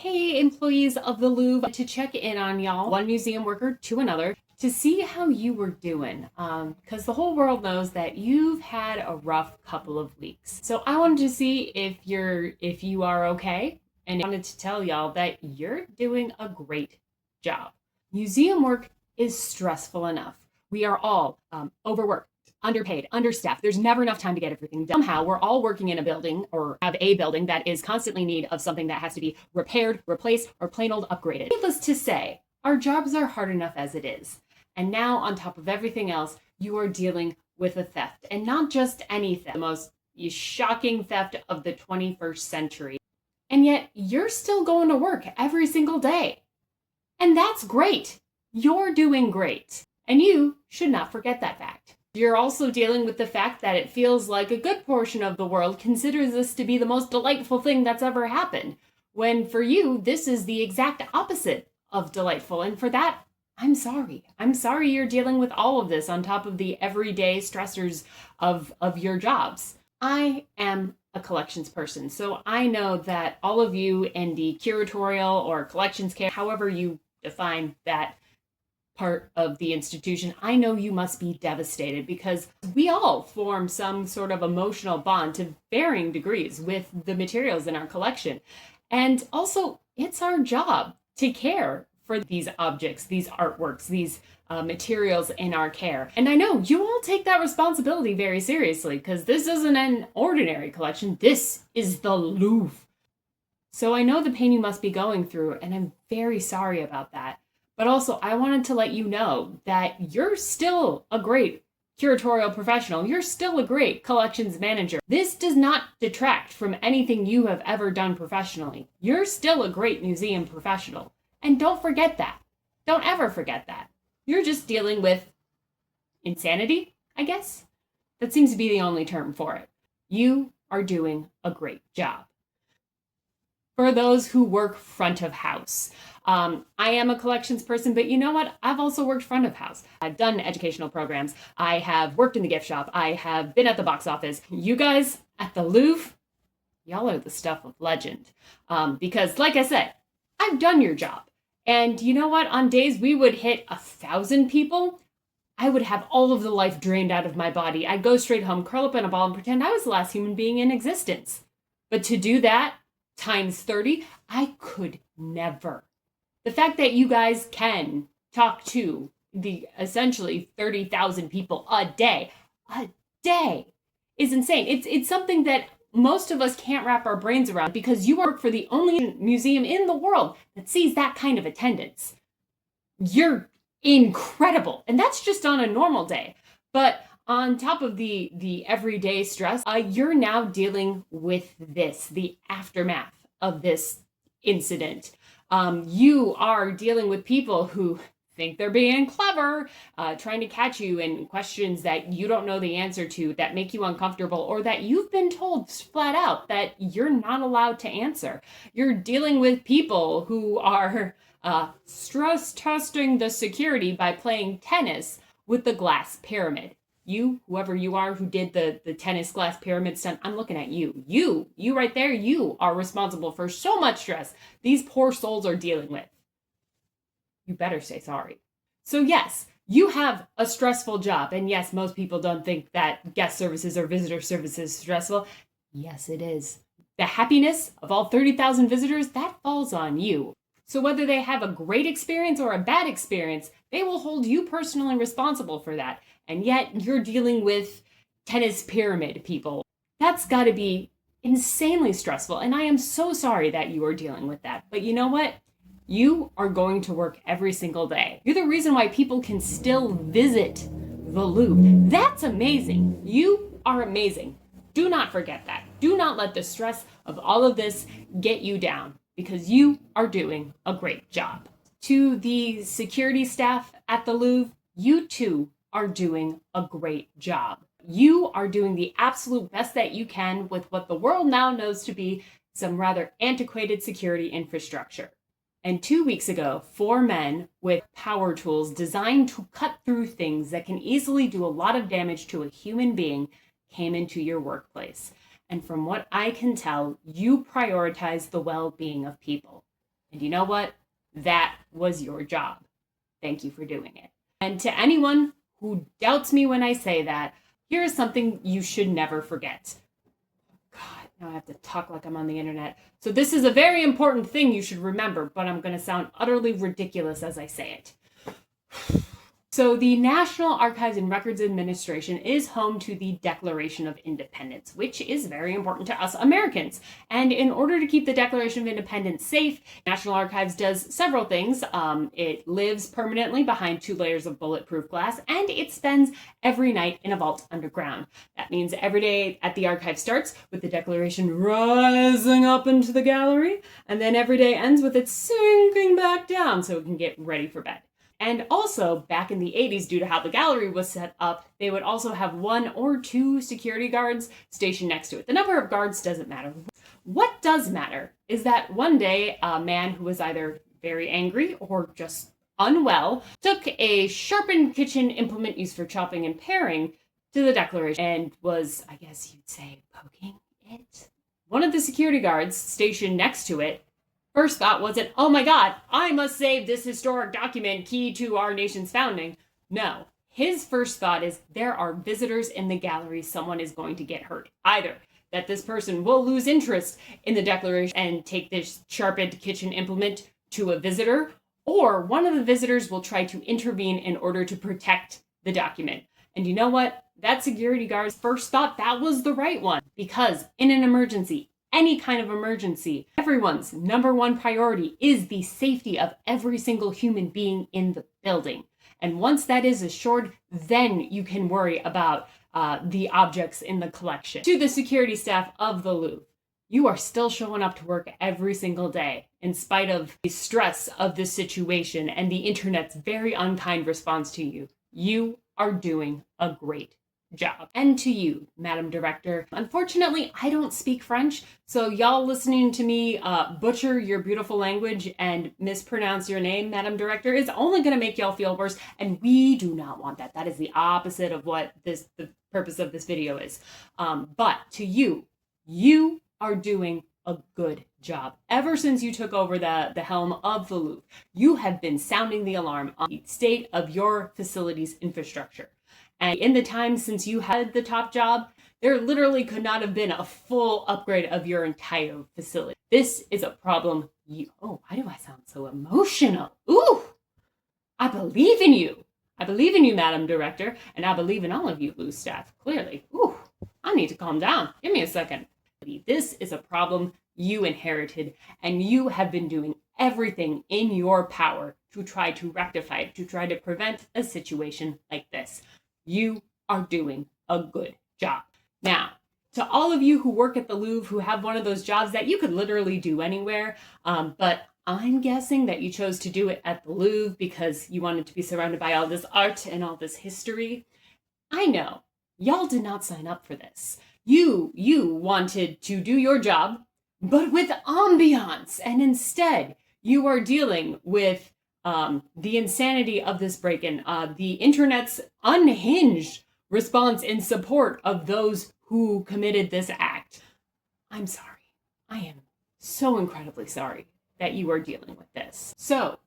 Hey, employees of the Louvre, to check in on y'all, one museum worker to another, to see how you were doing. Because the whole world knows that you've had a rough couple of weeks. So I wanted to see if you are okay, and I wanted to tell y'all that you're doing a great job. Museum work is stressful enough. We are all overworked, underpaid, understaffed. There's never enough time to get everything done. Somehow we're all working in a building or have a building that is constantly in need of something that has to be repaired, replaced, or plain old upgraded. Needless to say, our jobs are hard enough as it is. And now on top of everything else, you are dealing with a theft, and not just any theft, the most shocking theft of the 21st century. And yet you're still going to work every single day. And that's great. You're doing great. And you should not forget that fact. You're also dealing with the fact that it feels like a good portion of the world considers this to be the most delightful thing that's ever happened, when for you, this is the exact opposite of delightful. And for that, I'm sorry. I'm sorry you're dealing with all of this on top of the everyday stressors of your jobs. I am a collections person, so I know that all of you in the curatorial or collections care, however you define that part of the institution, I know you must be devastated, because we all form some sort of emotional bond to varying degrees with the materials in our collection. And also, it's our job to care for these objects, these artworks, these materials in our care. And I know you all take that responsibility very seriously, because this isn't an ordinary collection. This is the Louvre. So I know the pain you must be going through, and I'm very sorry about that. But also, I wanted to let you know that you're still a great curatorial professional. You're still a great collections manager. This does not detract from anything you have ever done professionally. You're still a great museum professional. And don't forget that. Don't ever forget that. You're just dealing with insanity, I guess. That seems to be the only term for it. You are doing a great job. For those who work front of house, I am a collections person, but you know what? I've also worked front of house. I've done educational programs. I have worked in the gift shop. I have been at the box office. You guys at the Louvre, y'all are the stuff of legend. Because like I said, I've done your job. And you know what? On days we would hit 1,000 people, I would have all of the life drained out of my body. I'd go straight home, curl up in a ball, and pretend I was the last human being in existence. But to do that times 30, I could never. The fact that you guys can talk to the essentially 30,000 people a day is insane. It's something that most of us can't wrap our brains around, because you work for the only museum in the world that sees that kind of attendance. You're incredible. And that's just on a normal day. But on top of the everyday stress, you're now dealing with this, the aftermath of this incident. You are dealing with people who think they're being clever, trying to catch you in questions that you don't know the answer to, that make you uncomfortable, or that you've been told flat out that you're not allowed to answer. You're dealing with people who are stress testing the security by playing tennis with the glass pyramid. You, whoever you are who did the tennis glass pyramid stunt, I'm looking at you. You right there, you are responsible for so much stress these poor souls are dealing with. You better say sorry. So yes, you have a stressful job. And yes, most people don't think that guest services or visitor services is stressful. Yes, it is. The happiness of all 30,000 visitors, that falls on you. So whether they have a great experience or a bad experience, they will hold you personally responsible for that. And yet you're dealing with tennis pyramid people. That's got to be insanely stressful. And I am so sorry that you are dealing with that. But you know what? You are going to work every single day. You're the reason why people can still visit the Louvre. That's amazing. You are amazing. Do not forget that. Do not let the stress of all of this get you down, because you are doing a great job. To the security staff at the Louvre, you too are doing a great job. You are doing the absolute best that you can with what the world now knows to be some rather antiquated security infrastructure. And 2 weeks ago, 4 men with power tools designed to cut through things that can easily do a lot of damage to a human being came into your workplace. And from what I can tell, you prioritize the well-being of people. And you know what? That was your job. Thank you for doing it. And to anyone who doubts me when I say that, here is something you should never forget. God, now I have to talk like I'm on the internet. So this is a very important thing you should remember, but I'm going to sound utterly ridiculous as I say it. So the National Archives and Records Administration is home to the Declaration of Independence, which is very important to us Americans. And in order to keep the Declaration of Independence safe, National Archives does several things. It lives permanently behind 2 layers of bulletproof glass, and it spends every night in a vault underground. That means every day at the archive starts with the Declaration rising up into the gallery, and then every day ends with it sinking back down so it can get ready for bed. And also, back in the 80s, due to how the gallery was set up, they would also have 1 or 2 security guards stationed next to it. The number of guards doesn't matter. What does matter is that one day, a man who was either very angry or just unwell took a sharpened kitchen implement used for chopping and paring to the Declaration and was, I guess you'd say, poking it. One of the security guards stationed next to it first thought wasn't, oh my God, I must save this historic document key to our nation's founding. No, his first thought is there are visitors in the gallery, someone is going to get hurt. Either that this person will lose interest in the Declaration and take this sharpened kitchen implement to a visitor, or one of the visitors will try to intervene in order to protect the document. And you know what? That security guard first thought that was the right one, because in an emergency, any kind of emergency, everyone's number one priority is the safety of every single human being in the building. And once that is assured, then you can worry about the objects in the collection. To the security staff of the Louvre, you are still showing up to work every single day in spite of the stress of this situation and the internet's very unkind response to you. You are doing a great job. And to you, Madam Director. Unfortunately, I don't speak French, so y'all listening to me butcher your beautiful language and mispronounce your name, Madam Director, is only going to make y'all feel worse, and we do not want that. That is the opposite of what the purpose of this video is. But to you, you are doing a good job. Ever since you took over the helm of the Louvre, you have been sounding the alarm on the state of your facility's infrastructure. And in the time since you had the top job, there literally could not have been a full upgrade of your entire facility. This is a problem oh, why do I sound so emotional? Ooh, I believe in you. I believe in you, Madam Director, and I believe in all of you Louvre staff, clearly. Ooh, I need to calm down. Give me a second. This is a problem you inherited, and you have been doing everything in your power to try to rectify it, to try to prevent a situation like this. You are doing a good job. Now, to all of you who work at the Louvre, who have one of those jobs that you could literally do anywhere, but I'm guessing that you chose to do it at the Louvre because you wanted to be surrounded by all this art and all this history. I know, y'all did not sign up for this. You wanted to do your job, but with ambiance, and instead you are dealing with the insanity of this break-in, the internet's unhinged response in support of those who committed this act. I'm sorry. I am so incredibly sorry that you are dealing with this. So,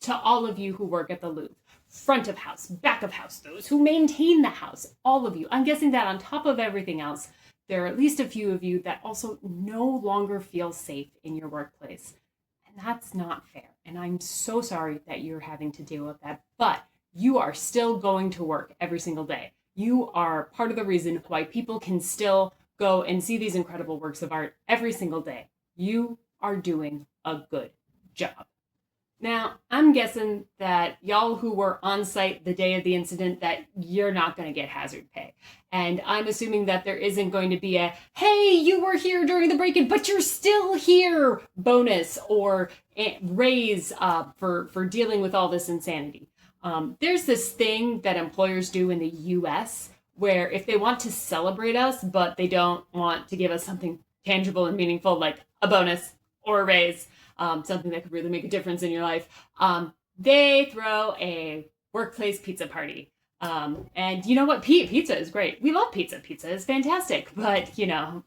to all of you who work at the Louvre, front of house, back of house, those who maintain the house, all of you, I'm guessing that on top of everything else, there are at least a few of you that also no longer feel safe in your workplace. And that's not fair. And I'm so sorry that you're having to deal with that, but you are still going to work every single day. You are part of the reason why people can still go and see these incredible works of art every single day. You are doing a good job. Now, I'm guessing that y'all who were on site the day of the incident, that you're not going to get hazard pay. And I'm assuming that there isn't going to be a, hey, you were here during the break-in, but you're still here bonus or raise for dealing with all this insanity. There's this thing that employers do in the US where if they want to celebrate us, but they don't want to give us something tangible and meaningful like a bonus or a raise, something that could really make a difference in your life, they throw a workplace pizza party. And you know what? Pizza is great. We love pizza. Pizza is fantastic. But,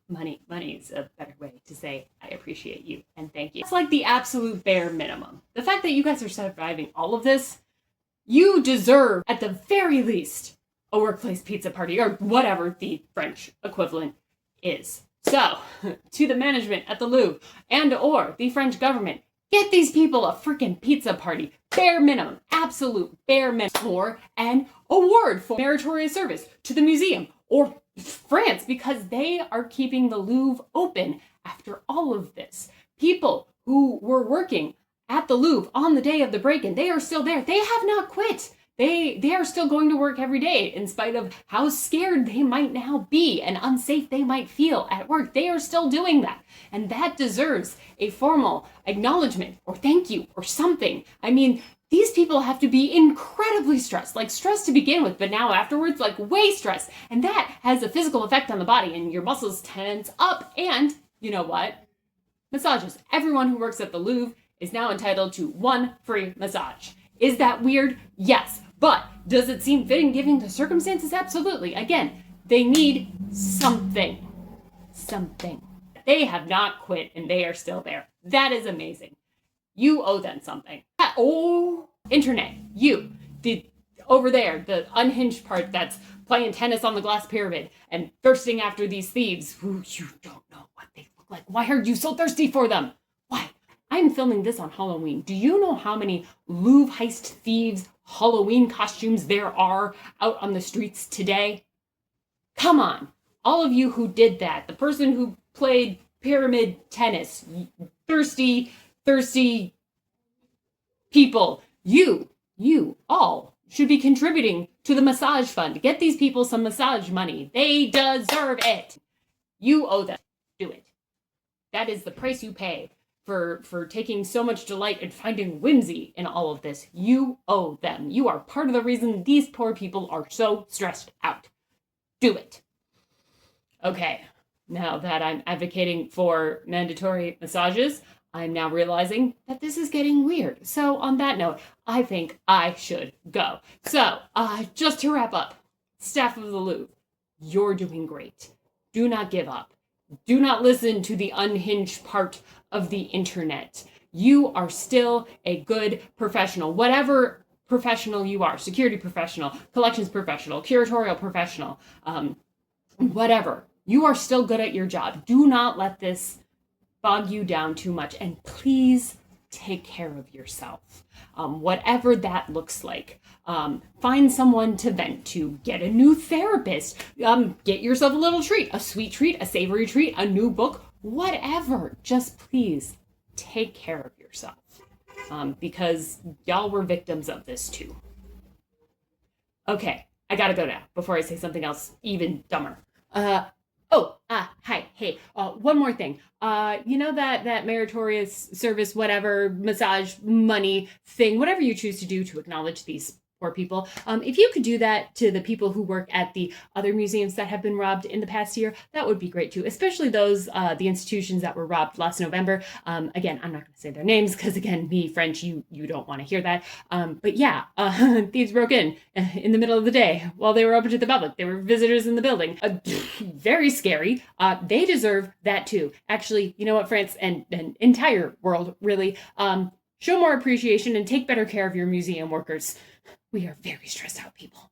money's a better way to say I appreciate you and thank you. It's like the absolute bare minimum. The fact that you guys are surviving all of this, you deserve, at the very least, a workplace pizza party or whatever the French equivalent is. So, to the management at the Louvre and or the French government, get these people a freaking pizza party. Bare minimum, absolute bare minimum. Or an award for meritorious service to the museum or France, because they are keeping the Louvre open after all of this. People who were working at the Louvre on the day of the break-in, they are still there. They have not quit. They are still going to work every day in spite of how scared they might now be and unsafe they might feel at work. They are still doing that. And that deserves a formal acknowledgement or thank you or something. I mean, these people have to be incredibly stressed, like stressed to begin with, but now afterwards, like way stressed. And that has a physical effect on the body and your muscles tense up. And you know what? Massages. Everyone who works at the Louvre is now entitled to one free massage. Is that weird? Yes. But does it seem fitting given the circumstances? Absolutely. Again, they need something. Something. They have not quit and they are still there. That is amazing. You owe them something. Oh, internet. You. Over there, the unhinged part that's playing tennis on the glass pyramid and thirsting after these thieves who you don't know what they look like. Why are you so thirsty for them? Why? I'm filming this on Halloween. Do you know how many Louvre heist thieves Halloween costumes there are out on the streets today? Come on. All of you who did that, the person who played pyramid tennis, thirsty people, you all should be contributing to the massage fund. Get these people some massage money. They deserve it. You owe them. Do it. That is the price you pay for taking so much delight and finding whimsy in all of this. You owe them. You are part of the reason these poor people are so stressed out. Do it. Okay, now that I'm advocating for mandatory massages, I'm now realizing that this is getting weird. So on that note, I think I should go. So, just to wrap up, staff of the Louvre, you're doing great. Do not give up. Do not listen to the unhinged part of the internet. You are still a good professional, whatever professional you are, security professional, collections professional, curatorial professional, whatever. You are still good at your job. Do not let this bog you down too much. And please take care of yourself. Whatever that looks like. Find someone to vent to. Get a new therapist. Get yourself a little treat. A sweet treat, a savory treat, a new book, whatever. Just please take care of yourself. Because y'all were victims of this too. Okay, I gotta go now before I say something else even dumber. Hi, hey, one more thing. You know that meritorious service, whatever, massage money thing, whatever you choose to do to acknowledge these poor people. If you could do that to the people who work at the other museums that have been robbed in the past year, that would be great too, especially those, the institutions that were robbed last November. Again, I'm not going to say their names because again, me, French, you don't want to hear that. But yeah, thieves broke in the middle of the day while they were open to the public. They were visitors in the building. Very scary. They deserve that too. Actually, you know what, France and entire world really, show more appreciation and take better care of your museum workers. We are very stressed out people.